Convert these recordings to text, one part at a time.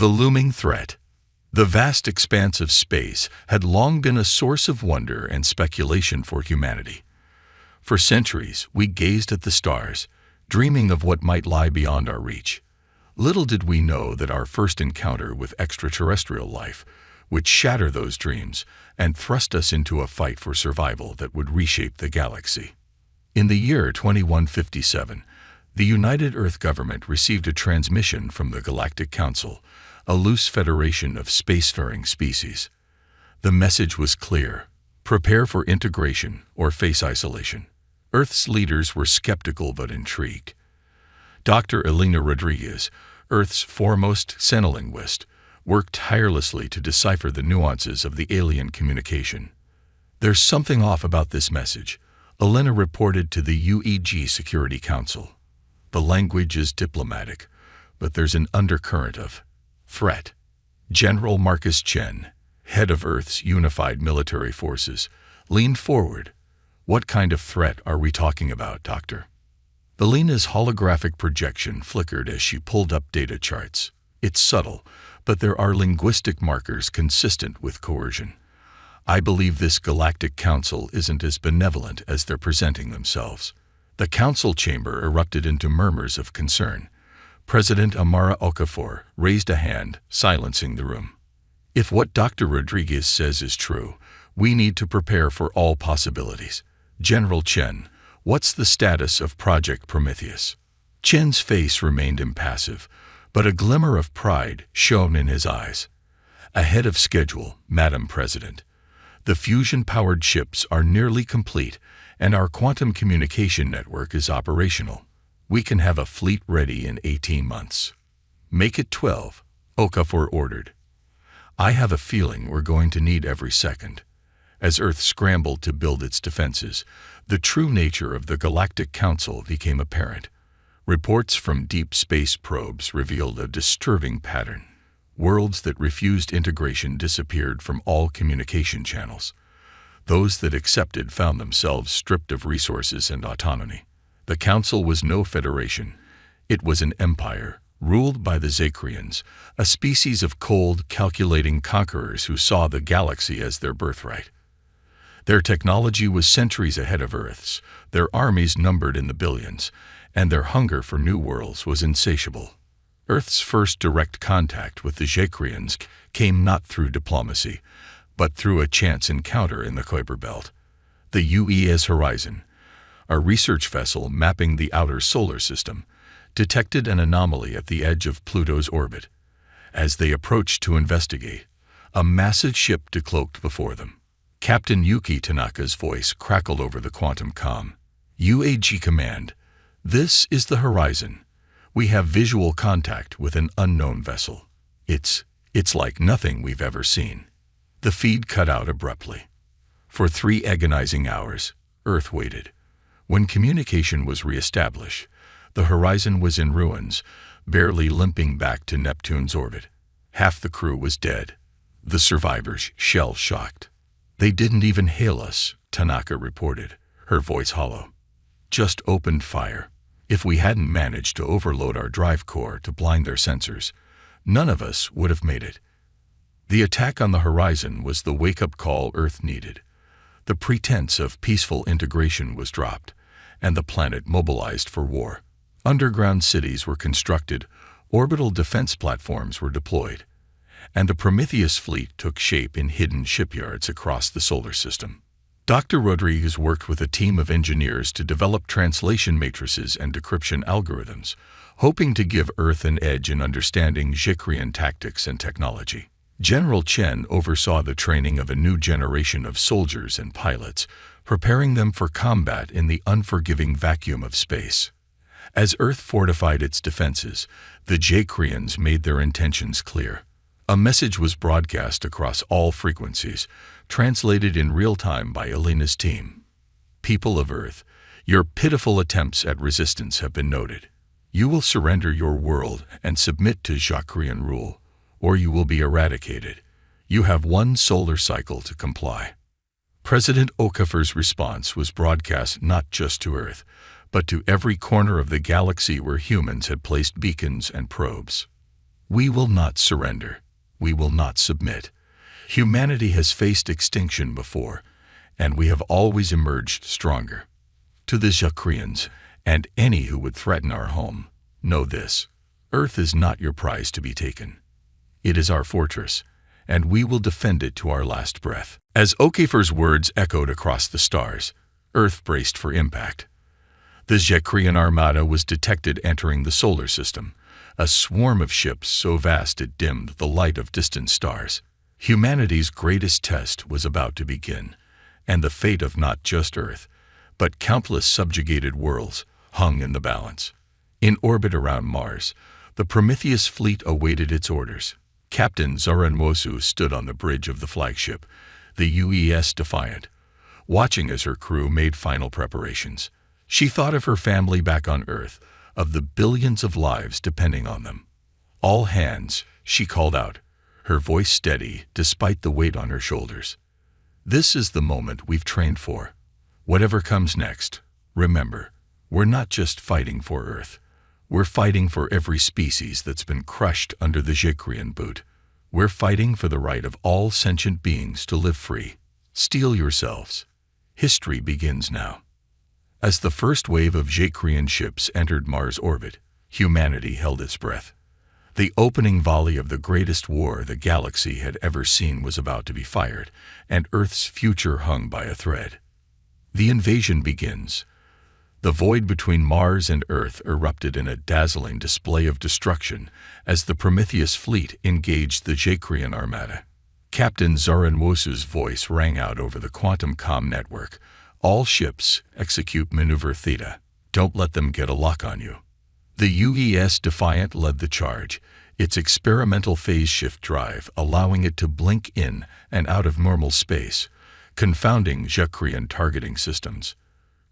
The looming threat. The vast expanse of space had long been a source of wonder and speculation for humanity. For centuries, we gazed at the stars, dreaming of what might lie beyond our reach. Little did we know that our first encounter with extraterrestrial life would shatter those dreams and thrust us into a fight for survival that would reshape the galaxy. In the year 2157, the United Earth government received a transmission from the Galactic Council, a loose federation of spacefaring species. The message was clear: prepare for integration or face isolation. Earth's leaders were skeptical but intrigued. Dr. Elena Rodriguez, Earth's foremost xenolinguist, worked tirelessly to decipher the nuances of the alien communication. "There's something off about this message," Elena reported to the UEG Security Council. "The language is diplomatic, but there's an undercurrent of threat." General Marcus Chen, head of Earth's unified military forces, leaned forward. "What kind of threat are we talking about, Doctor?" Elena's holographic projection flickered as she pulled up data charts. "It's subtle, but there are linguistic markers consistent with coercion. I believe this Galactic Council isn't as benevolent as they're presenting themselves." The council chamber erupted into murmurs of concern. President Amara Okafor raised a hand, silencing the room. "If what Dr. Rodriguez says is true, we need to prepare for all possibilities. General Chen, what's the status of Project Prometheus?" Chen's face remained impassive, but a glimmer of pride shone in his eyes. "Ahead of schedule, Madam President. The fusion-powered ships are nearly complete, and our quantum communication network is operational. We can have a fleet ready in 18 months. "Make it 12, Okafor ordered. "I have a feeling we're going to need every second." As Earth scrambled to build its defenses, the true nature of the Galactic Council became apparent. Reports from deep space probes revealed a disturbing pattern. Worlds that refused integration disappeared from all communication channels. Those that accepted found themselves stripped of resources and autonomy. The Council was no federation. It was an empire, ruled by the Zacrians, a species of cold, calculating conquerors who saw the galaxy as their birthright. Their technology was centuries ahead of Earth's, their armies numbered in the billions, and their hunger for new worlds was insatiable. Earth's first direct contact with the Zacrians came not through diplomacy, but through a chance encounter in the Kuiper Belt. The UES Horizon, a research vessel mapping the outer solar system, detected an anomaly at the edge of Pluto's orbit. As they approached to investigate, a massive ship decloaked before them. Captain Yuki Tanaka's voice crackled over the quantum comm. "UAG Command, this is the Horizon. We have visual contact with an unknown vessel. It's like nothing we've ever seen." The feed cut out abruptly. For 3 agonizing hours, Earth waited. When communication was reestablished, the Horizon was in ruins, barely limping back to Neptune's orbit. Half the crew was dead, the survivors shell-shocked. "They didn't even hail us," Tanaka reported, her voice hollow. "Just opened fire. If we hadn't managed to overload our drive core to blind their sensors, none of us would have made it." The attack on the Horizon was the wake-up call Earth needed. The pretense of peaceful integration was dropped, and the planet mobilized for war. Underground cities were constructed, orbital defense platforms were deployed, and the Prometheus fleet took shape in hidden shipyards across the solar system. Dr. Rodriguez worked with a team of engineers to develop translation matrices and decryption algorithms, hoping to give Earth an edge in understanding Zacrian tactics and technology. General Chen oversaw the training of a new generation of soldiers and pilots, preparing them for combat in the unforgiving vacuum of space. As Earth fortified its defenses, the Zacrians made their intentions clear. A message was broadcast across all frequencies, translated in real time by Elena's team. "People of Earth, your pitiful attempts at resistance have been noted. You will surrender your world and submit to Zacrian rule, or you will be eradicated. You have 1 solar cycle to comply." President Okafor's response was broadcast not just to Earth, but to every corner of the galaxy where humans had placed beacons and probes. We will not surrender. We will not submit. Humanity has faced extinction before, and we have always emerged stronger. To the Jocrians, and any who would threaten our home, know this: Earth is not your prize to be taken. It is our fortress, and we will defend it to our last breath. As Okefer's words echoed across the stars, Earth braced for impact. The Jocrian armada was detected entering the solar system, a swarm of ships so vast it dimmed the light of distant stars. Humanity's greatest test was about to begin, and the fate of not just Earth, but countless subjugated worlds hung in the balance. In orbit around Mars, the Prometheus fleet awaited its orders. Captain Zaranwosu stood on the bridge of the flagship, the UES Defiant, watching as her crew made final preparations. She thought of her family back on Earth, of the billions of lives depending on them. "All hands," she called out, her voice steady despite the weight on her shoulders. "This is the moment we've trained for. Whatever comes next, remember, we're not just fighting for Earth. We're fighting for every species that's been crushed under the Jocrian boot. We're fighting for the right of all sentient beings to live free. Steel yourselves. History begins now." As the first wave of Jocrian ships entered Mars orbit, humanity held its breath. The opening volley of the greatest war the galaxy had ever seen was about to be fired, and Earth's future hung by a thread. The invasion begins. The void between Mars and Earth erupted in a dazzling display of destruction as the Prometheus fleet engaged the Jocrian armada. Captain Zaranwosu's voice rang out over the quantum comm network. "All ships, execute maneuver Theta. Don't let them get a lock on you." The UES Defiant led the charge, its experimental phase shift drive allowing it to blink in and out of normal space, confounding Jocrian targeting systems.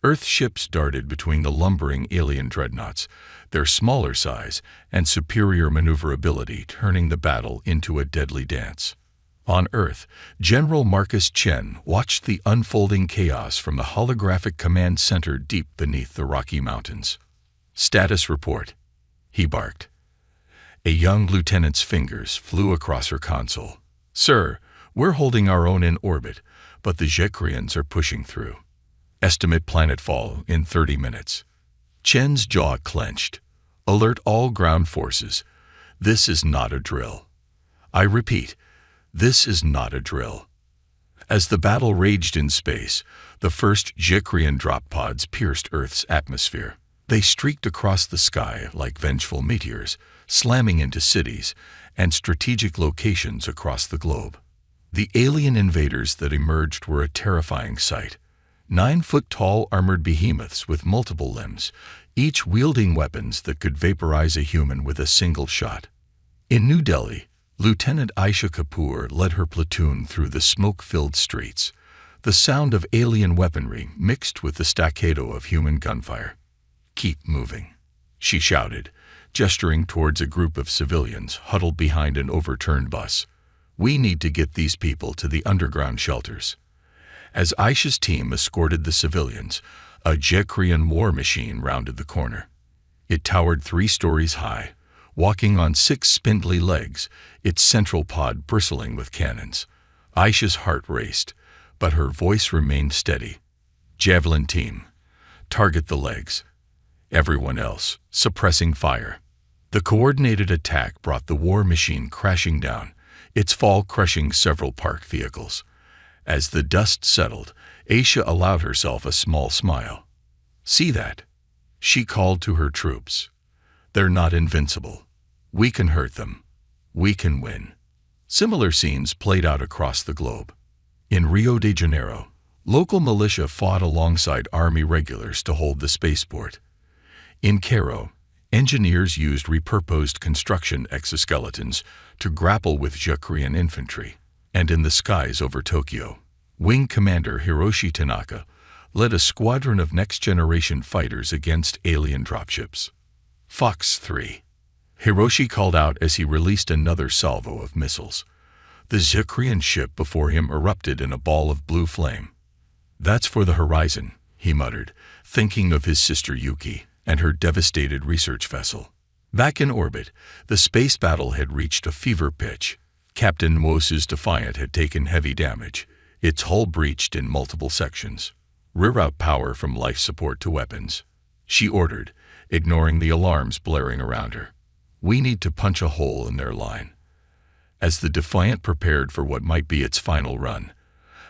Earth ships darted between the lumbering alien dreadnoughts, their smaller size and superior maneuverability turning the battle into a deadly dance. On Earth, General Marcus Chen watched the unfolding chaos from the holographic command center deep beneath the Rocky Mountains. "Status report," he barked. A young lieutenant's fingers flew across her console. "Sir, we're holding our own in orbit, but the Jocrians are pushing through. Estimate planetfall in 30 minutes. Chen's jaw clenched. "Alert all ground forces. This is not a drill. I repeat, this is not a drill." As the battle raged in space, the first Jocrian drop pods pierced Earth's atmosphere. They streaked across the sky like vengeful meteors, slamming into cities and strategic locations across the globe. The alien invaders that emerged were a terrifying sight. 9-foot-tall armored behemoths with multiple limbs, each wielding weapons that could vaporize a human with a single shot. In New Delhi, Lieutenant Aisha Kapoor led her platoon through the smoke-filled streets, the sound of alien weaponry mixed with the staccato of human gunfire. "Keep moving," she shouted, gesturing towards a group of civilians huddled behind an overturned bus. "We need to get these people to the underground shelters." As Aisha's team escorted the civilians, a Jocrian war machine rounded the corner. It towered 3 stories high, walking on 6 spindly legs, its central pod bristling with cannons. Aisha's heart raced, but her voice remained steady. "Javelin team, target the legs. Everyone else, suppressing fire." The coordinated attack brought the war machine crashing down, its fall crushing several parked vehicles. As the dust settled, Aisha allowed herself a small smile. "See that?" she called to her troops. "They're not invincible. We can hurt them. We can win." Similar scenes played out across the globe. In Rio de Janeiro, local militia fought alongside army regulars to hold the spaceport. In Cairo, engineers used repurposed construction exoskeletons to grapple with Jocrian infantry. And in the skies over Tokyo, Wing Commander Hiroshi Tanaka led a squadron of next-generation fighters against alien dropships. "Fox 3. Hiroshi called out as he released another salvo of missiles. The Jocrian ship before him erupted in a ball of blue flame. "That's for the horizon," he muttered, thinking of his sister Yuki and her devastated research vessel. Back in orbit, the space battle had reached a fever pitch. Captain Mos's Defiant had taken heavy damage, its hull breached in multiple sections. Reroute power from life support to weapons, she ordered, ignoring the alarms blaring around her. We need to punch a hole in their line. As the Defiant prepared for what might be its final run,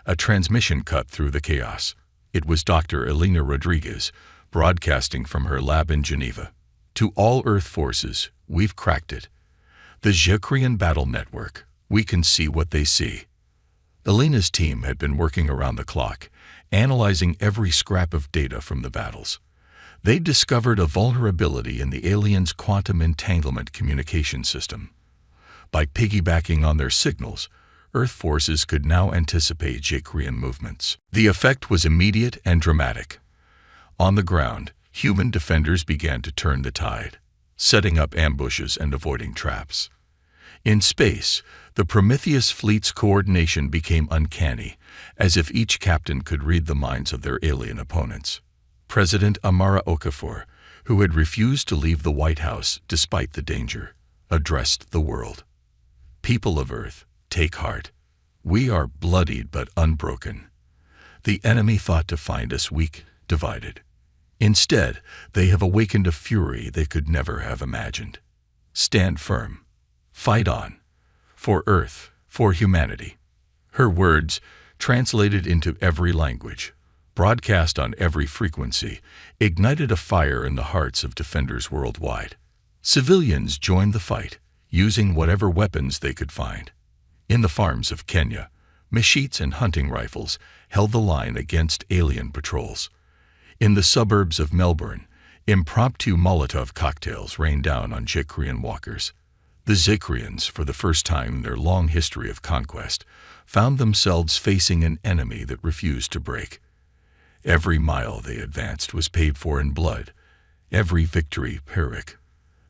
a transmission cut through the chaos. It was Dr. Elena Rodriguez, broadcasting from her lab in Geneva. To all Earth forces, we've cracked it. The Jekrian Battle Network, we can see what they see. Elena's team had been working around the clock, analyzing every scrap of data from the battles. They'd discovered a vulnerability in the aliens' quantum entanglement communication system. By piggybacking on their signals, Earth forces could now anticipate Jekrian movements. The effect was immediate and dramatic. On the ground, human defenders began to turn the tide, setting up ambushes and avoiding traps. In space, the Prometheus fleet's coordination became uncanny, as if each captain could read the minds of their alien opponents. President Amara Okafor, who had refused to leave the White House despite the danger, addressed the world. People of Earth, take heart. We are bloodied but unbroken. The enemy thought to find us weak, divided. Instead, they have awakened a fury they could never have imagined. Stand firm. Fight on. For Earth, for humanity. Her words, translated into every language, broadcast on every frequency, ignited a fire in the hearts of defenders worldwide. Civilians joined the fight, using whatever weapons they could find. In the farms of Kenya, machetes and hunting rifles held the line against alien patrols. In the suburbs of Melbourne, impromptu Molotov cocktails rained down on Jekrian walkers. The Jekrians, for the first time in their long history of conquest, found themselves facing an enemy that refused to break. Every mile they advanced was paid for in blood, every victory Pyrrhic.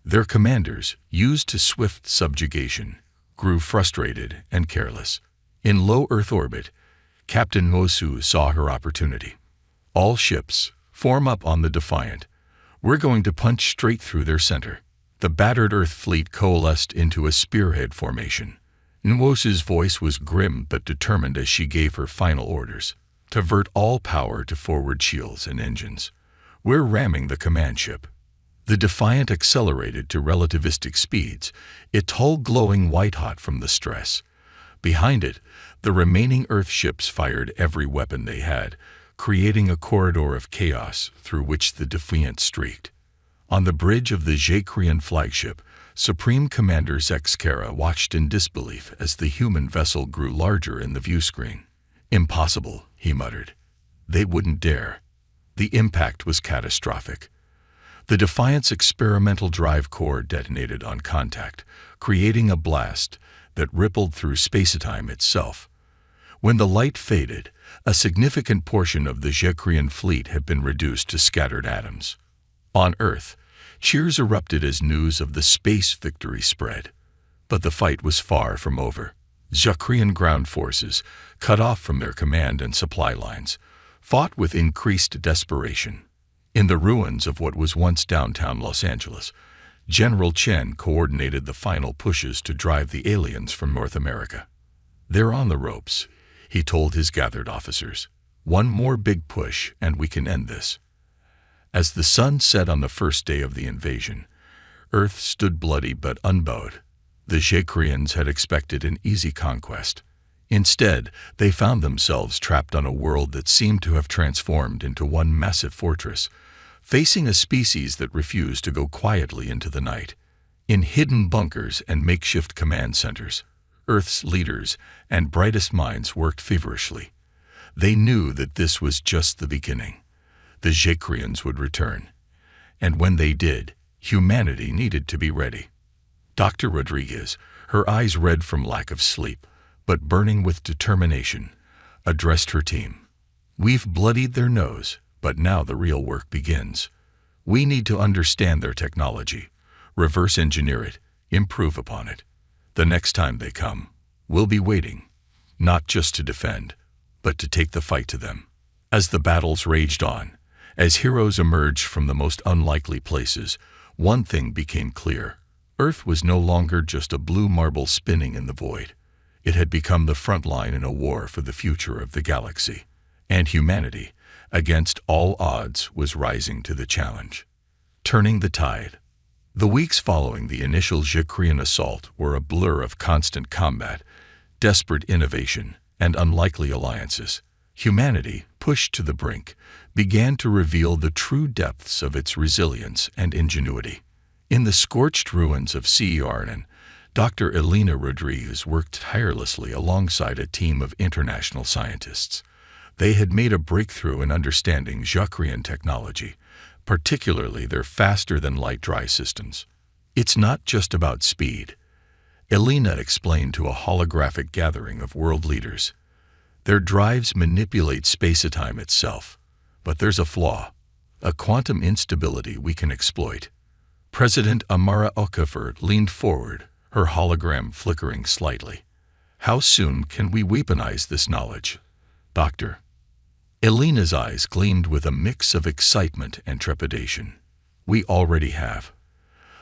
Their commanders, used to swift subjugation, grew frustrated and careless. In low Earth orbit, Captain Mosu saw her opportunity. All ships, form up on the Defiant. We're going to punch straight through their center. The battered Earth fleet coalesced into a spearhead formation. Nwosu's voice was grim but determined as she gave her final orders. Divert all power to forward shields and engines. We're ramming the command ship. The Defiant accelerated to relativistic speeds, its hull glowing white-hot from the stress. Behind it, the remaining Earth ships fired every weapon they had, creating a corridor of chaos through which the Defiant streaked. On the bridge of the Jekrian flagship, Supreme Commander Zexkara watched in disbelief as the human vessel grew larger in the view screen. Impossible, he muttered. They wouldn't dare. The impact was catastrophic. The Defiant's experimental drive core detonated on contact, creating a blast that rippled through space-time itself. When the light faded, a significant portion of the Jekrian fleet had been reduced to scattered atoms. On Earth, cheers erupted as news of the space victory spread. But the fight was far from over. Jekrian ground forces, cut off from their command and supply lines, fought with increased desperation. In the ruins of what was once downtown Los Angeles, General Chen coordinated the final pushes to drive the aliens from North America. They're on the ropes, he told his gathered officers. One more big push and we can end this. As the sun set on the first day of the invasion, Earth stood bloody but unbowed. The Jekrians had expected an easy conquest. Instead, they found themselves trapped on a world that seemed to have transformed into one massive fortress, facing a species that refused to go quietly into the night. In hidden bunkers and makeshift command centers, Earth's leaders and brightest minds worked feverishly. They knew that this was just the beginning. The Jekrians would return. And when they did, humanity needed to be ready. Dr. Rodriguez, her eyes red from lack of sleep, but burning with determination, addressed her team. We've bloodied their nose, but now the real work begins. We need to understand their technology, reverse engineer it, improve upon it. The next time they come, we'll be waiting, not just to defend, but to take the fight to them. As the battles raged on, as heroes emerged from the most unlikely places, One thing became clear. Earth was no longer just a blue marble spinning in the void. It had become the front line in a war for the future of the galaxy. And humanity, against all odds, was rising to the challenge. Turning the tide. The weeks following the initial Zhikrian assault were a blur of constant combat, desperate innovation, and unlikely alliances. Humanity, pushed to the brink, began to reveal the true depths of its resilience and ingenuity. In the scorched ruins of Arnon, Dr. Elena Rodriguez worked tirelessly alongside a team of international scientists. They had made a breakthrough in understanding Zhikrian technology, particularly their faster-than-light dry systems. It's not just about speed, Elena explained to a holographic gathering of world leaders. Their drives manipulate space-time itself, but there's a flaw, a quantum instability we can exploit. President Amara Okafor leaned forward, her hologram flickering slightly. How soon can we weaponize this knowledge, Doctor? Elena's eyes gleamed with a mix of excitement and trepidation. We already have.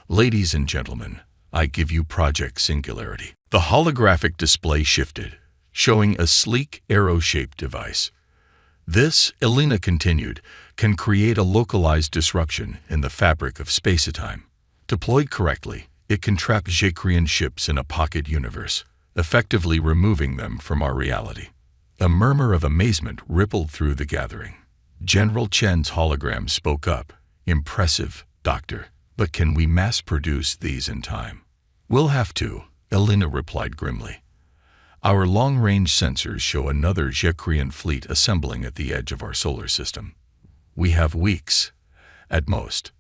Ladies and gentlemen, I give you Project Singularity. The holographic display shifted, showing a sleek, arrow-shaped device. This, Elena continued, can create a localized disruption in the fabric of space-time. Deployed correctly, it can trap Zhikrian ships in a pocket universe, effectively removing them from our reality. A murmur of amazement rippled through the gathering. General Chen's hologram spoke up. Impressive, Doctor, but can we mass-produce these in time? We'll have to, Elena replied grimly. Our long-range sensors show another Zhikrian fleet assembling at the edge of our solar system. We have weeks, at most.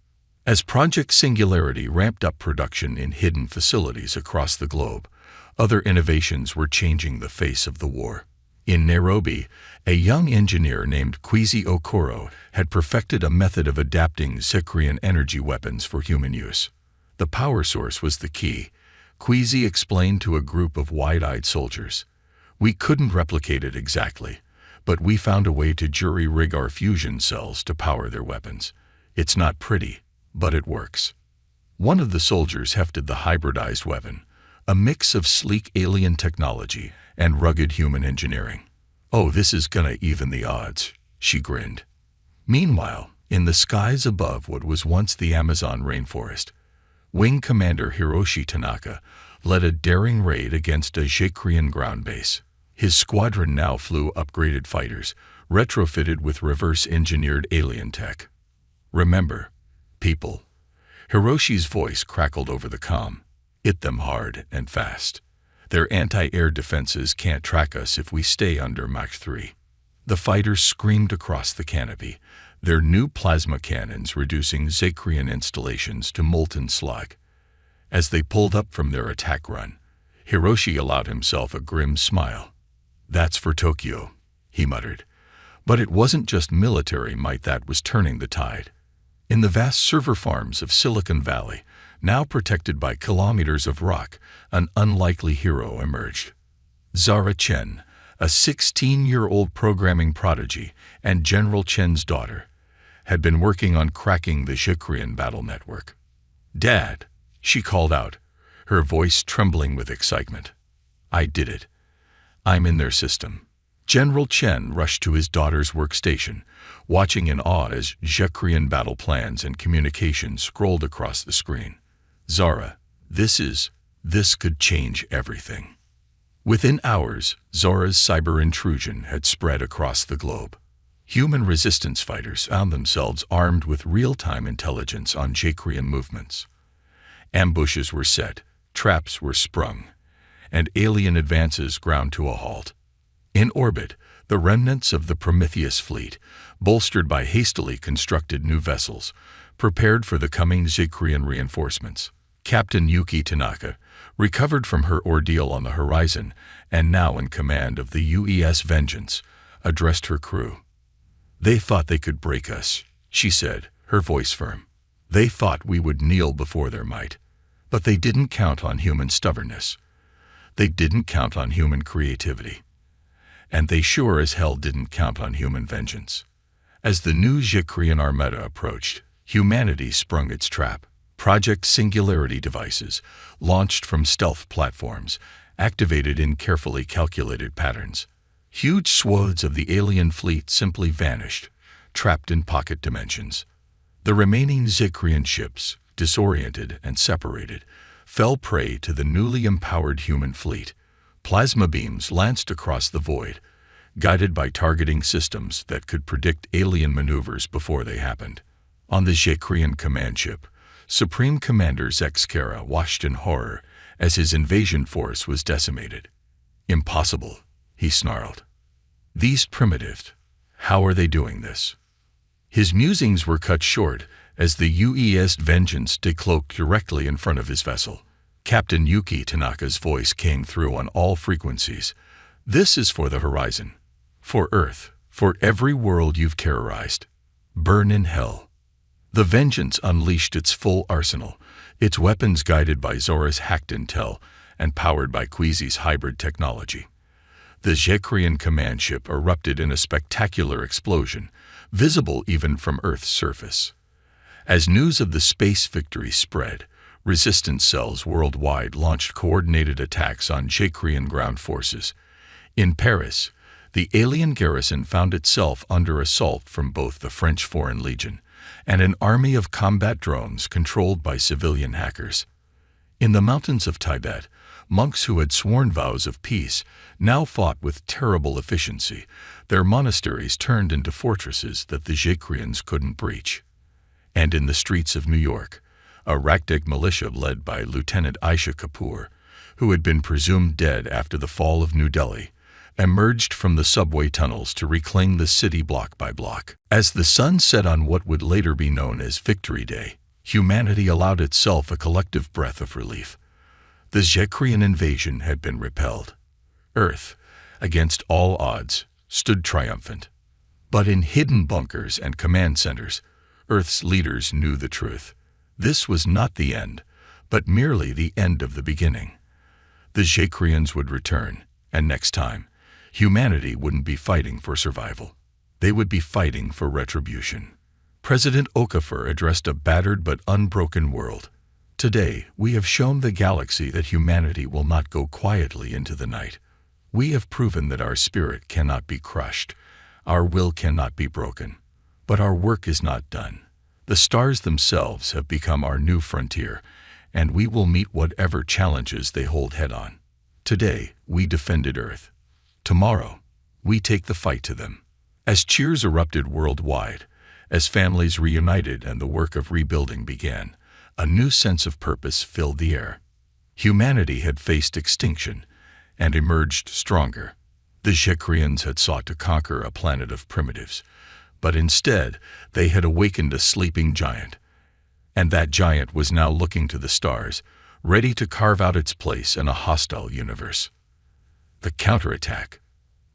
As Project Singularity ramped up production in hidden facilities across the globe, other innovations were changing the face of the war. In Nairobi, a young engineer named Kwesi Okoro had perfected a method of adapting Zhikrian energy weapons for human use. The power source was the key, Kwesi explained to a group of wide-eyed soldiers. We couldn't replicate it exactly, but we found a way to jury-rig our fusion cells to power their weapons. It's not pretty, but it works. One of the soldiers hefted the hybridized weapon, a mix of sleek alien technology and rugged human engineering. Oh, this is gonna even the odds, she grinned. Meanwhile, in the skies above what was once the Amazon rainforest, Wing Commander Hiroshi Tanaka led a daring raid against a Zhikrian ground base. His squadron now flew upgraded fighters, retrofitted with reverse-engineered alien tech. Remember, people. Hiroshi's voice crackled over the comm. Hit them hard and fast. Their anti-air defenses can't track us if we stay under Mach 3. The fighters screamed across the canopy, their new plasma cannons reducing Zhikrian installations to molten slag. As they pulled up from their attack run, Hiroshi allowed himself a grim smile. That's for Tokyo, he muttered. But it wasn't just military might that was turning the tide. In the vast server farms of Silicon Valley, now protected by kilometers of rock, an unlikely hero emerged. Zara Chen, a 16-year-old programming prodigy and General Chen's daughter, had been working on cracking the Zhikrian battle network. Dad, she called out, her voice trembling with excitement. I did it. I'm in their system. General Chen rushed to his daughter's workstation, watching in awe as Zhikrian battle plans and communications scrolled across the screen. Zara, this could change everything. Within hours, Zara's cyber intrusion had spread across the globe. Human resistance fighters found themselves armed with real-time intelligence on Zhikrian movements. Ambushes were set, traps were sprung, and alien advances ground to a halt. In orbit, the remnants of the Prometheus fleet, bolstered by hastily constructed new vessels, prepared for the coming Zhikrian reinforcements. Captain Yuki Tanaka, recovered from her ordeal on the horizon and now in command of the UES Vengeance, addressed her crew. They thought they could break us, she said, her voice firm. They thought we would kneel before their might. But they didn't count on human stubbornness. They didn't count on human creativity. And they sure as hell didn't count on human vengeance. As the new Zhikrian armada approached, humanity sprung its trap. Project Singularity devices, launched from stealth platforms, activated in carefully calculated patterns. Huge swathes of the alien fleet simply vanished, trapped in pocket dimensions. The remaining Zikrian ships, disoriented and separated, fell prey to the newly empowered human fleet. Plasma beams lanced across the void, guided by targeting systems that could predict alien maneuvers before they happened. On the Zikrian command ship, Supreme Commander Zexkara watched in horror as his invasion force was decimated. "Impossible," he snarled. "These primitives, how are they doing this?" His musings were cut short as the UES Vengeance decloaked directly in front of his vessel. Captain Yuki Tanaka's voice came through on all frequencies. "This is for the horizon. For Earth. For every world you've terrorized. Burn in hell." The Vengeance unleashed its full arsenal, its weapons guided by Zora's hacked intel and powered by Queasy's hybrid technology. The Zikrian command ship erupted in a spectacular explosion, visible even from Earth's surface. As news of the space victory spread, resistance cells worldwide launched coordinated attacks on Zikrian ground forces. In Paris, the alien garrison found itself under assault from both the French Foreign Legion and an army of combat drones controlled by civilian hackers. In the mountains of Tibet, monks who had sworn vows of peace now fought with terrible efficiency, their monasteries turned into fortresses that the Zikrians couldn't breach. And in the streets of New York, a Rakdik militia led by Lieutenant Aisha Kapoor, who had been presumed dead after the fall of New Delhi, emerged from the subway tunnels to reclaim the city block by block. As the sun set on what would later be known as Victory Day, humanity allowed itself a collective breath of relief. The Zikrian invasion had been repelled. Earth, against all odds, stood triumphant. But in hidden bunkers and command centers, Earth's leaders knew the truth. This was not the end, but merely the end of the beginning. The Zikrians would return, and next time, humanity wouldn't be fighting for survival. They would be fighting for retribution. President Okafor addressed a battered but unbroken world. "Today, we have shown the galaxy that humanity will not go quietly into the night. We have proven that our spirit cannot be crushed, our will cannot be broken. But our work is not done. The stars themselves have become our new frontier, and we will meet whatever challenges they hold head-on. Today, we defended Earth. Tomorrow, we take the fight to them." As cheers erupted worldwide, as families reunited and the work of rebuilding began, a new sense of purpose filled the air. Humanity had faced extinction and emerged stronger. The Zikrians had sought to conquer a planet of primitives, but instead they had awakened a sleeping giant. And that giant was now looking to the stars, ready to carve out its place in a hostile universe. The counterattack.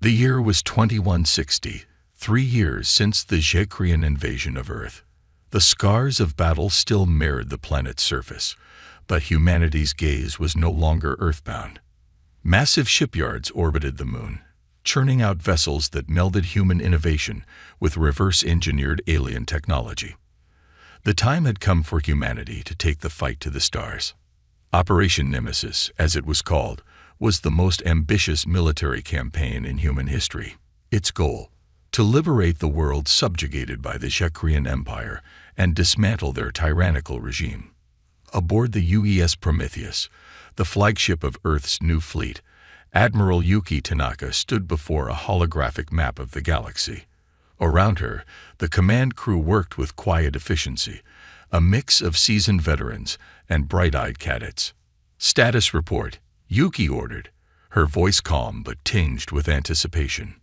The year was 2160, 3 years since the Zikrian invasion of Earth. The scars of battle still mirrored the planet's surface, but humanity's gaze was no longer earthbound. Massive shipyards orbited the moon, churning out vessels that melded human innovation with reverse-engineered alien technology. The time had come for humanity to take the fight to the stars. Operation Nemesis, as it was called, was the most ambitious military campaign in human history. Its goal: to liberate the world subjugated by the Zikrian Empire and dismantle their tyrannical regime. Aboard the UES Prometheus, the flagship of Earth's new fleet, Admiral Yuki Tanaka stood before a holographic map of the galaxy. Around her, the command crew worked with quiet efficiency, a mix of seasoned veterans and bright-eyed cadets. "Status report," Yuki ordered, her voice calm but tinged with anticipation.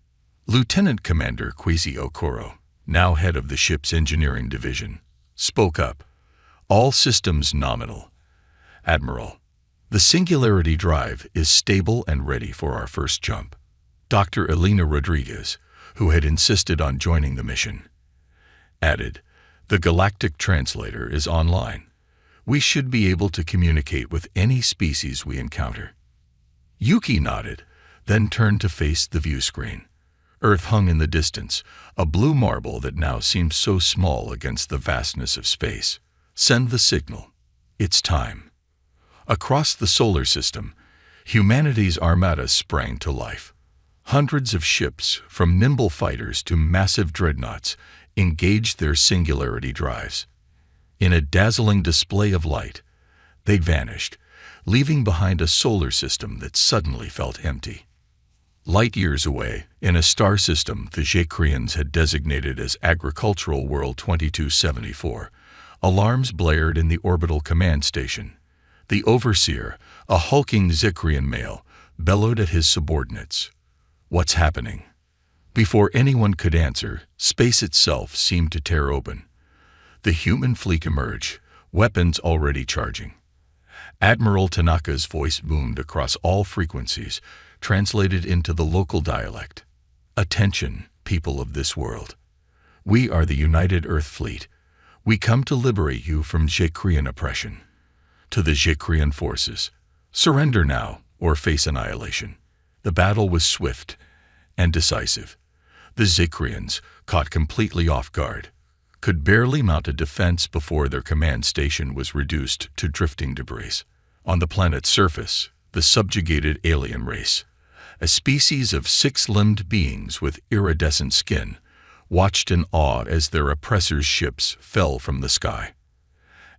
Lieutenant Commander Queasy Okoro, now head of the ship's engineering division, spoke up. "All systems nominal. Admiral, the Singularity drive is stable and ready for our first jump." Dr. Elena Rodriguez, who had insisted on joining the mission, added, "The galactic translator is online. We should be able to communicate with any species we encounter." Yuki nodded, then turned to face the view screen. Earth hung in the distance, a blue marble that now seemed so small against the vastness of space. "Send the signal." It's time. Across the solar system, humanity's armada sprang to life. Hundreds of ships, from nimble fighters to massive dreadnoughts, engaged their singularity drives. In a dazzling display of light, they vanished, leaving behind a solar system that suddenly felt empty. Light years away, in a star system the Jacreans had designated as Agricultural World 2274, alarms blared in the orbital command station. The overseer, a hulking Zicrean male, bellowed at his subordinates. "What's happening?" Before anyone could answer, space itself seemed to tear open. The human fleet emerged, weapons already charging. Admiral Tanaka's voice boomed across all frequencies, translated into the local dialect. "Attention, people of this world. We are the United Earth Fleet. We come to liberate you from Jacrean oppression." To the Jacrean forces, "Surrender now, or face annihilation." The battle was swift and decisive. The Jacreans, caught completely off guard, could barely mount a defense before their command station was reduced to drifting debris. On the planet's surface, the subjugated alien race, a species of six-limbed beings with iridescent skin, watched in awe as their oppressors' ships fell from the sky.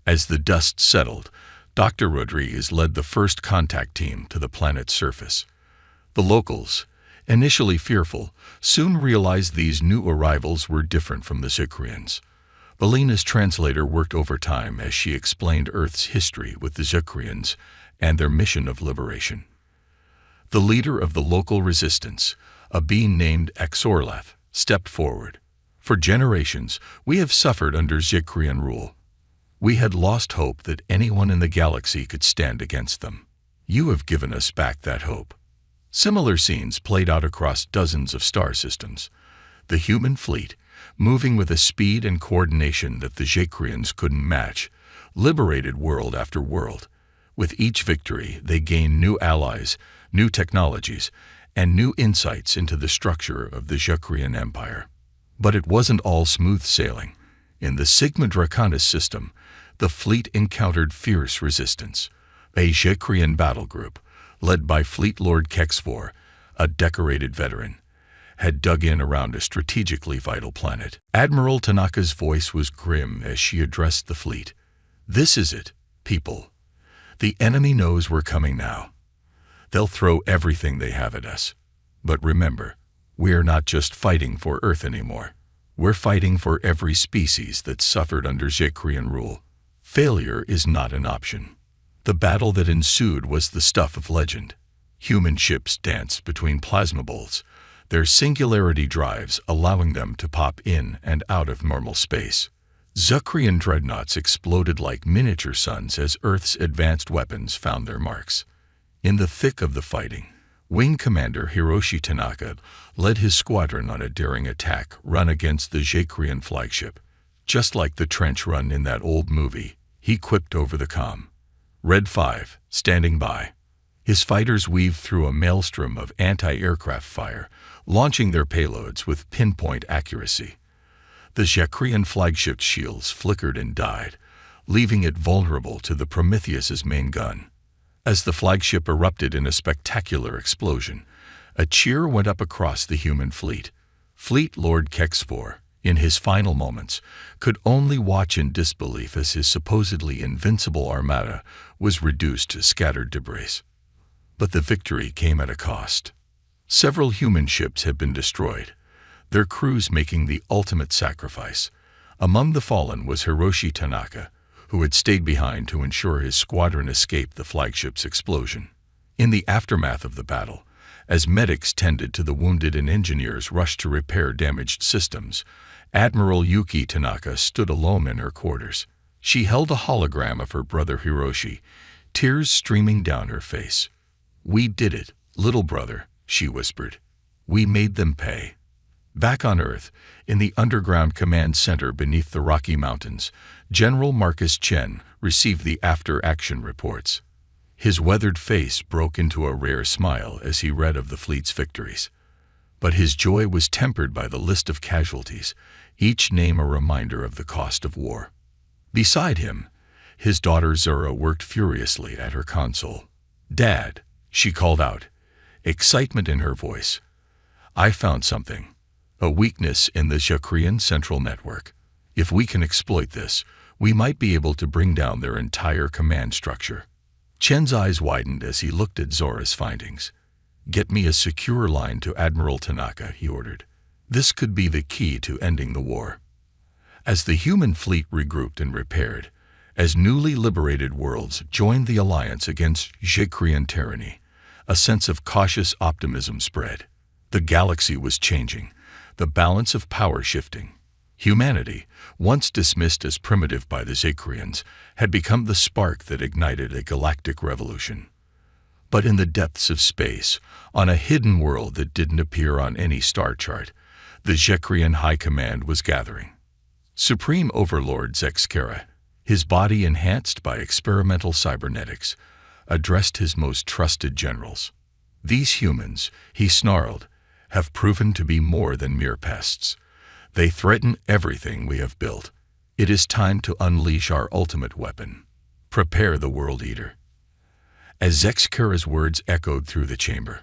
As the dust settled, Dr. Rodriguez led the first contact team to the planet's surface. The locals, initially fearful, soon realized these new arrivals were different from the Jacreans. Belina's translator worked overtime as she explained Earth's history with the Jacreans and their mission of liberation. The leader of the local resistance, a being named Axorlath, stepped forward. "For generations, we have suffered under Jacrean rule. We had lost hope that anyone in the galaxy could stand against them. You have given us back that hope." Similar scenes played out across dozens of star systems. The human fleet, moving with a speed and coordination that the Jacreans couldn't match, liberated world after world. With each victory, they gained new allies, new technologies, and new insights into the structure of the Jacrean Empire. But it wasn't all smooth sailing. In the Sigma Draconis system, the fleet encountered fierce resistance. A Jacrean battle group, led by Fleet Lord Kexvor, a decorated veteran, had dug in around a strategically vital planet. Admiral Tanaka's voice was grim as she addressed the fleet. "This is it, people. The enemy knows we're coming now. They'll throw everything they have at us. But remember, we're not just fighting for Earth anymore. We're fighting for every species that suffered under Jacrean rule. Failure is not an option." The battle that ensued was the stuff of legend. Human ships danced between plasma bolts, their singularity drives allowing them to pop in and out of normal space. Jacrean dreadnoughts exploded like miniature suns as Earth's advanced weapons found their marks. In the thick of the fighting, Wing Commander Hiroshi Tanaka led his squadron on a daring attack run against the Jacrean flagship. Just like the trench run in that old movie, he quipped over the comm, "Red 5, standing by." His fighters weaved through a maelstrom of anti-aircraft fire, launching their payloads with pinpoint accuracy. The Jacrean flagship's shields flickered and died, leaving it vulnerable to the Prometheus's main gun. As the flagship erupted in a spectacular explosion, a cheer went up across the human fleet. Fleet Lord Kexvor, in his final moments, could only watch in disbelief as his supposedly invincible armada was reduced to scattered debris. But the victory came at a cost. Several human ships had been destroyed, their crews making the ultimate sacrifice. Among the fallen was Hiroshi Tanaka, who had stayed behind to ensure his squadron escaped the flagship's explosion. In the aftermath of the battle, as medics tended to the wounded and engineers rushed to repair damaged systems, Admiral Yuki Tanaka stood alone in her quarters. She held a hologram of her brother Hiroshi, tears streaming down her face. "We did it, little brother," she whispered. "We made them pay." Back on Earth, in the underground command center beneath the Rocky Mountains, General Marcus Chen received the after-action reports. His weathered face broke into a rare smile as he read of the fleet's victories. But his joy was tempered by the list of casualties, each name a reminder of the cost of war. Beside him, His daughter Zura worked furiously at her console. "Dad," she called out, excitement in her voice. "I found something. A weakness in the Jacrean central network. If we can exploit this, we might be able to bring down their entire command structure." Chen's eyes widened as he looked at Zora's findings. "Get me a secure line to Admiral Tanaka," he ordered. "This could be the key to ending the war." As the human fleet regrouped and repaired, as newly liberated worlds joined the alliance against Jacrean tyranny, a sense of cautious optimism spread. The galaxy was changing, the balance of power shifting. Humanity, once dismissed as primitive by the Jacreans, had become the spark that ignited a galactic revolution. But in the depths of space, on a hidden world that didn't appear on any star chart, the Jacrean High Command was gathering. Supreme Overlord Zexkera, his body enhanced by experimental cybernetics, addressed his most trusted generals. "These humans," he snarled, "have proven to be more than mere pests. They threaten everything we have built. It is time to unleash our ultimate weapon. Prepare the World Eater." As Zexkera's words echoed through the chamber,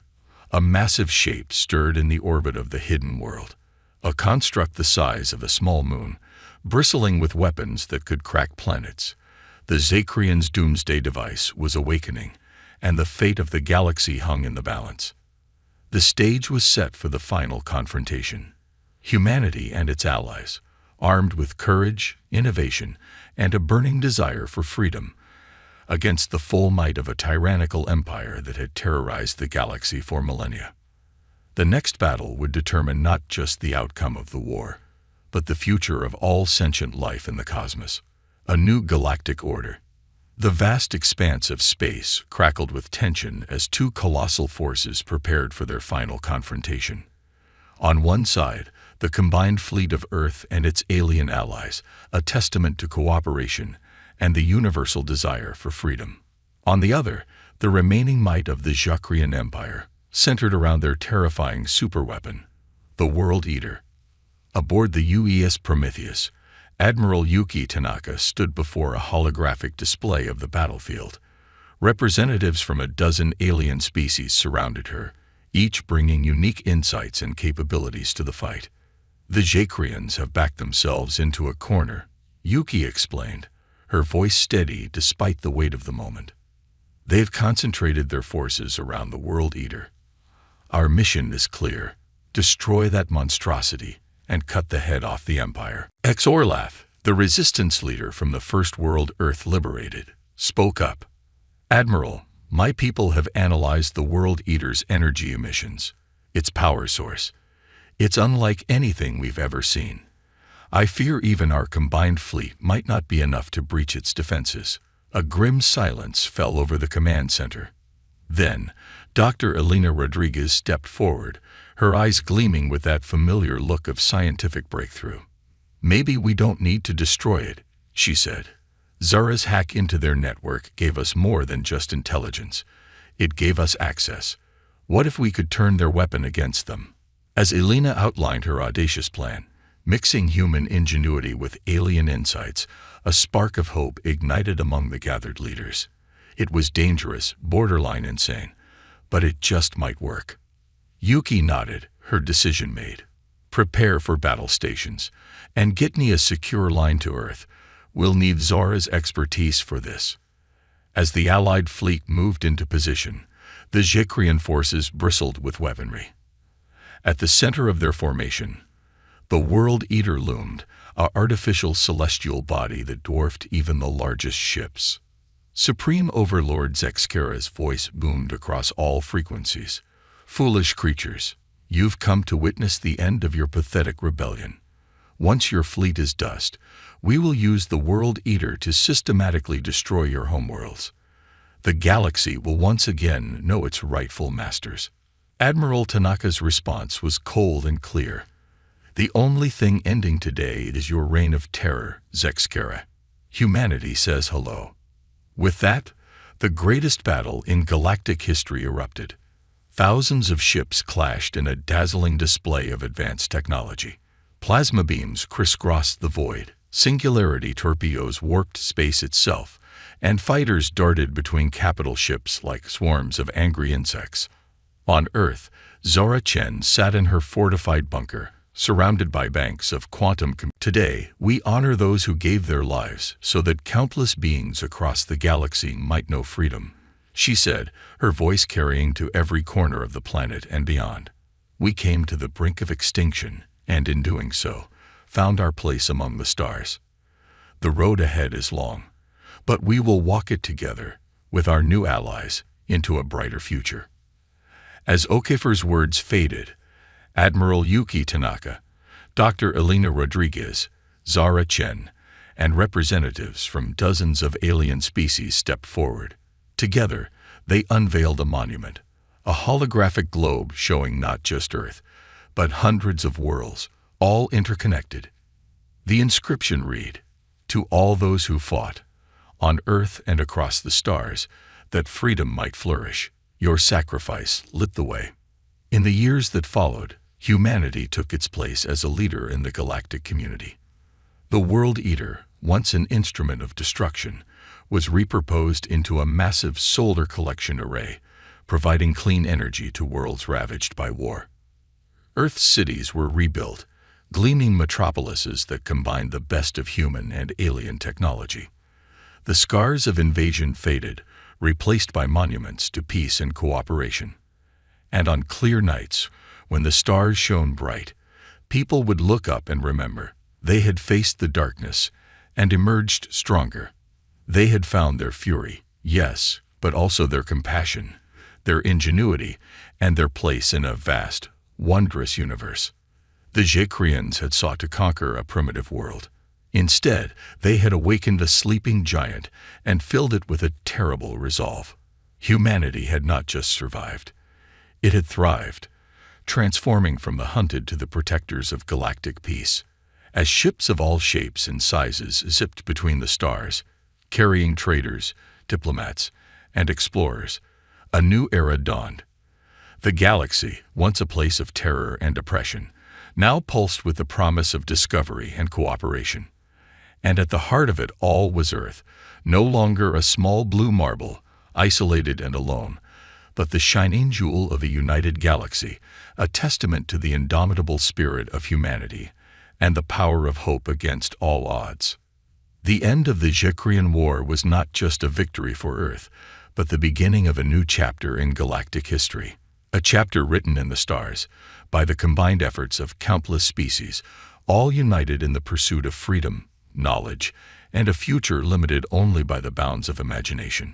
a massive shape stirred in the orbit of the hidden world, a construct the size of a small moon, bristling with weapons that could crack planets. The Jacrean's doomsday device was awakening, and the fate of the galaxy hung in the balance. The stage was set for the final confrontation. Humanity and its allies, armed with courage, innovation, and a burning desire for freedom, against the full might of a tyrannical empire that had terrorized the galaxy for millennia. The next battle would determine not just the outcome of the war, but the future of all sentient life in the cosmos. A new galactic order. The vast expanse of space crackled with tension as two colossal forces prepared for their final confrontation. On one side, the combined fleet of Earth and its alien allies, a testament to cooperation and the universal desire for freedom. On the other, the remaining might of the Jacrean Empire, centered around their terrifying superweapon, the World Eater. Aboard the UES Prometheus, Admiral Yuki Tanaka stood before a holographic display of the battlefield. Representatives from a dozen alien species surrounded her, each bringing unique insights and capabilities to the fight. "The Jacreans have backed themselves into a corner," Yuki explained, her voice steady despite the weight of the moment. "They've concentrated their forces around the World Eater. Our mission is clear: destroy that monstrosity and cut the head off the Empire." Orlath, the resistance leader from the First World Earth Liberated, spoke up. "Admiral, my people have analyzed the World Eater's energy emissions, its power source. It's unlike anything we've ever seen. I fear even our combined fleet might not be enough to breach its defenses." A grim silence fell over the command center. Then, Dr. Elena Rodriguez stepped forward, her eyes gleaming with that familiar look of scientific breakthrough. "Maybe we don't need to destroy it," she said. "Zara's hack into their network gave us more than just intelligence. It gave us access. What if we could turn their weapon against them?" As Elena outlined her audacious plan, mixing human ingenuity with alien insights, a spark of hope ignited among the gathered leaders. It was dangerous, borderline insane, but it just might work. Yuki nodded, her decision made. "Prepare for battle stations, and get me a secure line to Earth. We'll need Zora's expertise for this." As the Allied fleet moved into position, the Jacrean forces bristled with weaponry. At the center of their formation, the World Eater loomed, an artificial celestial body that dwarfed even the largest ships. Supreme Overlord Zexkera's voice boomed across all frequencies. "Foolish creatures, you've come to witness the end of your pathetic rebellion. Once your fleet is dust, we will use the World Eater to systematically destroy your homeworlds. The galaxy will once again know its rightful masters." Admiral Tanaka's response was cold and clear. "The only thing ending today is your reign of terror, Zexkera. Humanity says hello." With that, the greatest battle in galactic history erupted. Thousands of ships clashed in a dazzling display of advanced technology. Plasma beams crisscrossed the void, singularity torpedoes warped space itself, and fighters darted between capital ships like swarms of angry insects. On Earth, Zora Chen sat in her fortified bunker, surrounded by banks of Today, we honor those who gave their lives so that countless beings across the galaxy might know freedom, she said, her voice carrying to every corner of the planet and beyond. We came to the brink of extinction, and in doing so, found our place among the stars. The road ahead is long, but we will walk it together, with our new allies, into a brighter future. As Okafor's words faded, Admiral Yuki Tanaka, Dr. Elena Rodriguez, Zara Chen, and representatives from dozens of alien species stepped forward. Together, they unveiled a monument, a holographic globe showing not just Earth, but hundreds of worlds, all interconnected. The inscription read, "To all those who fought, on Earth and across the stars, that freedom might flourish, your sacrifice lit the way." In the years that followed, humanity took its place as a leader in the galactic community. The World Eater, once an instrument of destruction, was repurposed into a massive solar collection array, providing clean energy to worlds ravaged by war. Earth's cities were rebuilt, gleaming metropolises that combined the best of human and alien technology. The scars of invasion faded, replaced by monuments to peace and cooperation. And on clear nights, when the stars shone bright, people would look up and remember they had faced the darkness and emerged stronger. They had found their fury, yes, but also their compassion, their ingenuity, and their place in a vast, wondrous universe. The Jekrians had sought to conquer a primitive world. Instead, they had awakened a sleeping giant and filled it with a terrible resolve. Humanity had not just survived. It had thrived, transforming from the hunted to the protectors of galactic peace. As ships of all shapes and sizes zipped between the stars, carrying traders, diplomats, and explorers, a new era dawned. The galaxy, once a place of terror and oppression, now pulsed with the promise of discovery and cooperation. And at the heart of it all was Earth, no longer a small blue marble, isolated and alone, but the shining jewel of a united galaxy, a testament to the indomitable spirit of humanity and the power of hope against all odds. The end of the Jekrian War was not just a victory for Earth, but the beginning of a new chapter in galactic history, a chapter written in the stars by the combined efforts of countless species, all united in the pursuit of freedom, knowledge, and a future limited only by the bounds of imagination.